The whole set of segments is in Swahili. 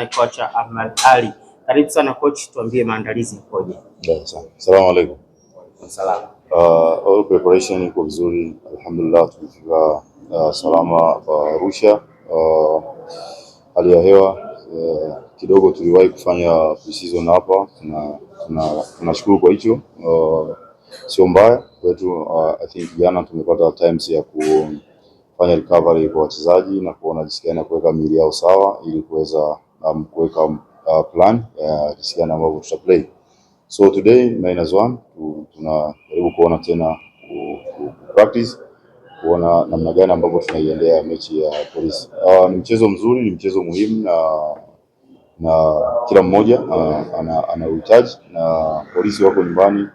Kocha Ahmad Ali. Karibu sana coach, tuambie maandalizi yakoje? Asalamu alaykum. Salamu. All preparation iko vizuri, alhamdulillah. Tulifika salama Arusha. Hali ya hewa kidogo tuliwahi kufanya pre-season hapa, tunashukuru kwa hicho. Sio mbaya kwetu. I think jana tumepata times ya kufanya recovery kwa wachezaji na kuona jinsi gani kuweka miili yao sawa ili kuweza kuweka plan jinsi gani ambavyo tuta play. So today -1 tunajaribu kuona tena practice kuona namna gani ambavyo tunaiendea mechi ya Polisi. Ni mchezo mzuri, ni mchezo muhimu na kila mmoja ana uhitaji, na Polisi wako nyumbani,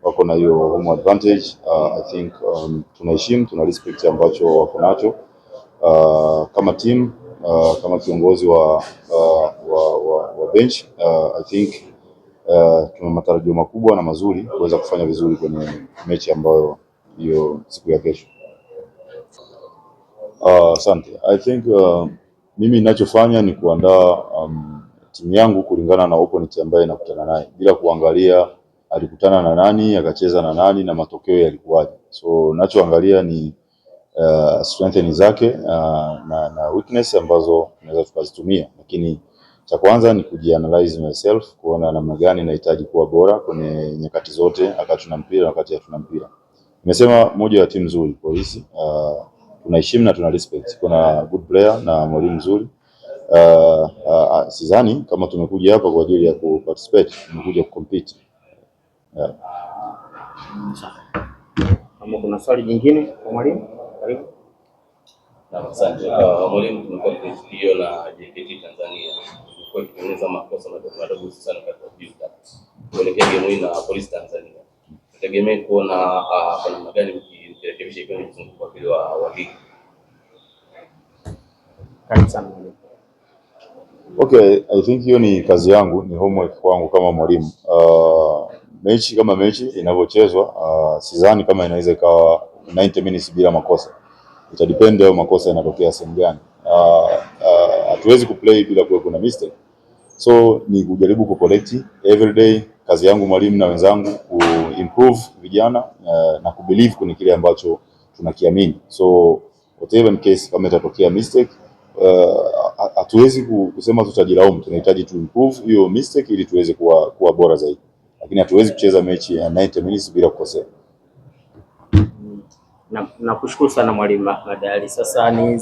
wako na hiyo home advantage. I think tunaheshimu, tuna respect ambacho wako nacho kama team, kama kiongozi wa bench. I think tuna matarajio makubwa na mazuri kuweza kufanya vizuri kwenye mechi ambayo hiyo siku ya kesho. Asante. I think mimi ninachofanya ni kuandaa timu yangu kulingana na opponent ambaye nakutana naye, bila kuangalia alikutana na nani, akacheza na nani na matokeo yalikuwaje. So ninachoangalia ni strength zake na weakness ambazo tunaweza tukazitumia, lakini cha kwanza ni kujianalyze myself, kuona namna gani nahitaji kuwa bora kwenye nyakati zote, wakati tuna mpira na wakati hatuna mpira. Nimesema moja ya timu nzuri Polisi, tunaheshimu na tuna respect. Kuna good player na mwalimu mzuri. Sidhani kama tumekuja hapa kwa ajili ya kuparticipate, tumekuja kucompete. Kama kuna swali jingine kwa mwalimu, karibu. Asante. Mwalimu, tumekuwa tukisikia na JKT Tanzania kwa kutengeneza makosa madogo sana katika mpira kuelekea game hii na Polisi Tanzania. Tutegemea kuona kwa namna gani mkirekebisha kwa mzunguko wa pili wa ligi. Karibu sana. Okay, I think hiyo ni kazi yangu, ni homework kwangu kama mwalimu. Mechi kama mechi inavyochezwa, sidhani kama inaweza ikawa 90 minutes bila makosa. Ita depend au makosa yanatokea sehemu gani. Hatuwezi kuplay bila kuwa kuna mistake. So ni kujaribu kucorrect every day. Kazi yangu mwalimu na wenzangu ku improve vijana na kubelieve kwenye kile ambacho tunakiamini. So whatever in case kama itatokea mistake, hatuwezi kusema tutajilaumu. Tunahitaji to improve hiyo mistake ili tuweze kuwa bora zaidi, lakini hatuwezi kucheza mechi ya 90 minutes bila kukosea. Nakushukuru sana mwalimu Ahmad Ali. Sasa ni